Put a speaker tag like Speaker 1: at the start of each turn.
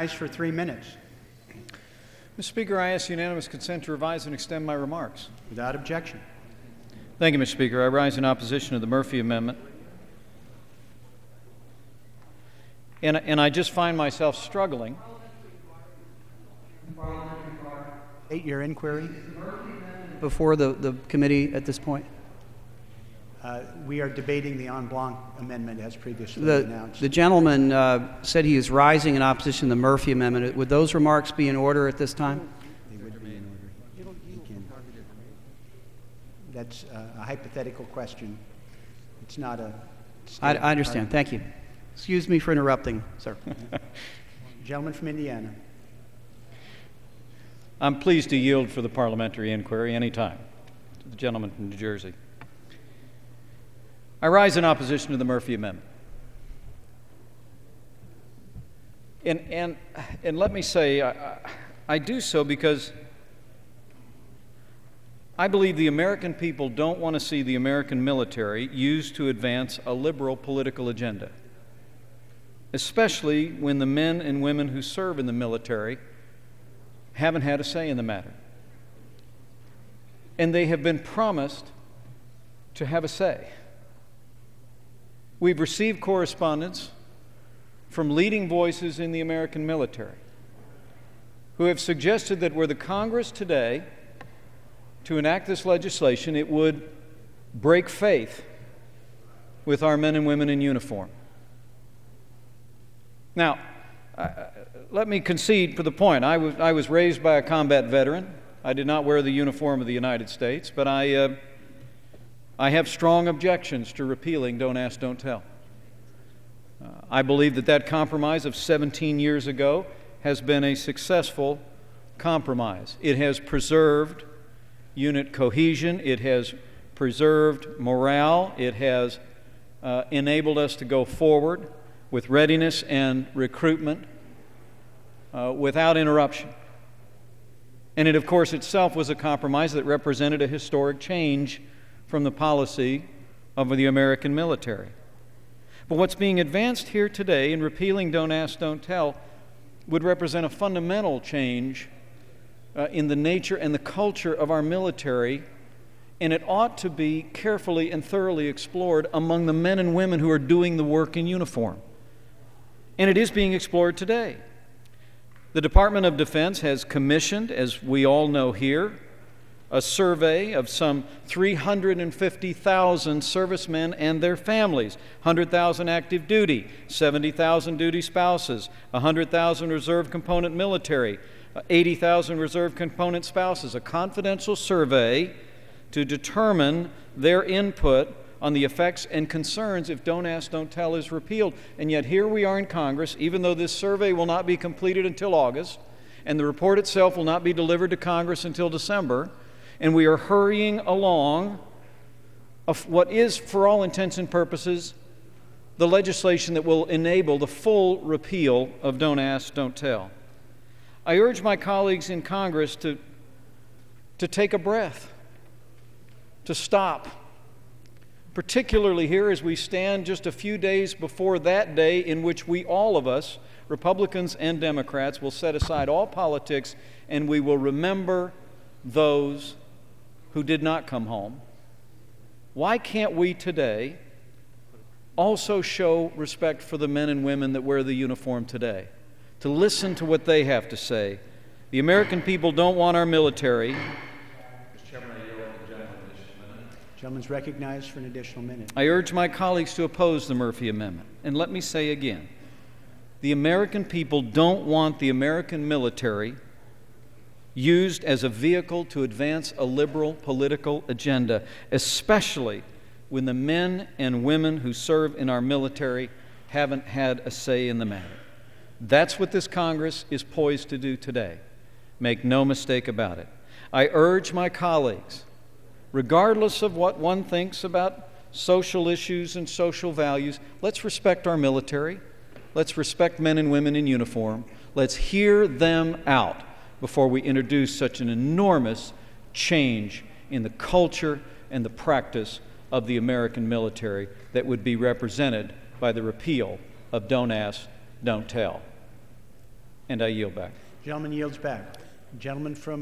Speaker 1: For 3 minutes.
Speaker 2: Mr. Speaker, I ask unanimous consent to revise and extend my remarks.
Speaker 1: Without objection.
Speaker 2: Thank you, Mr. Speaker. I rise in opposition to the Murphy Amendment. And I just find myself struggling.
Speaker 1: 8-year inquiry.
Speaker 3: Before the committee at this point?
Speaker 1: We are debating the en banc amendment as previously announced.
Speaker 3: The gentleman said he is rising in opposition to the Murphy Amendment. Would those remarks be in order at this time?
Speaker 1: They would be in order. That's a hypothetical question. It's not a...
Speaker 3: I understand. Thank you. Excuse me for interrupting, sir.
Speaker 1: Gentleman from Indiana.
Speaker 2: I'm pleased to yield for the parliamentary inquiry anytime. To the gentleman from New Jersey. I rise in opposition to the Murphy Amendment. And let me say, I do so because I believe the American people don't want to see the American military used to advance a liberal political agenda, especially when the men and women who serve in the military haven't had a say in the matter. And they have been promised to have a say. We've received correspondence from leading voices in the American military who have suggested that were the Congress today to enact this legislation, it would break faith with our men and women in uniform. Now, let me concede for the point. I was raised by a combat veteran. I did not wear the uniform of the United States, but I have strong objections to repealing Don't Ask, Don't Tell. I believe that compromise of 17 years ago has been a successful compromise. It has preserved unit cohesion. It has preserved morale. It has enabled us to go forward with readiness and recruitment without interruption. And it, of course, itself was a compromise that represented a historic change from the policy of the American military. But what's being advanced here today in repealing Don't Ask, Don't Tell would represent a fundamental change in the nature and the culture of our military, and it ought to be carefully and thoroughly explored among the men and women who are doing the work in uniform. And it is being explored today. The Department of Defense has commissioned, as we all know here, a survey of some 350,000 servicemen and their families, 100,000 active duty, 70,000 duty spouses, 100,000 reserve component military, 80,000 reserve component spouses, a confidential survey to determine their input on the effects and concerns if Don't Ask, Don't Tell is repealed. And yet here we are in Congress, even though this survey will not be completed until August, and the report itself will not be delivered to Congress until December, and we are hurrying along of what is, for all intents and purposes, the legislation that will enable the full repeal of Don't Ask, Don't Tell. I urge my colleagues in Congress to take a breath, to stop, particularly here as we stand just a few days before that day in which we, all of us, Republicans and Democrats, will set aside all politics and we will remember those who did not come home. Why can't we today also show respect for the men and women that wear the uniform today? To listen to what they have to say. The American people don't want our military.
Speaker 1: Mr. Chairman, I yield to the gentleman for an additional minute. Gentleman's recognized for an additional minute.
Speaker 2: I urge my colleagues to oppose the Murphy Amendment. And let me say again, the American people don't want the American military used as a vehicle to advance a liberal political agenda, especially when the men and women who serve in our military haven't had a say in the matter. That's what this Congress is poised to do today. Make no mistake about it. I urge my colleagues, regardless of what one thinks about social issues and social values, let's respect our military. Let's respect men and women in uniform. Let's hear them out before we introduce such an enormous change in the culture and the practice of the American military that would be represented by the repeal of Don't Ask, Don't Tell. And I yield back.
Speaker 1: Gentleman yields back. Gentleman from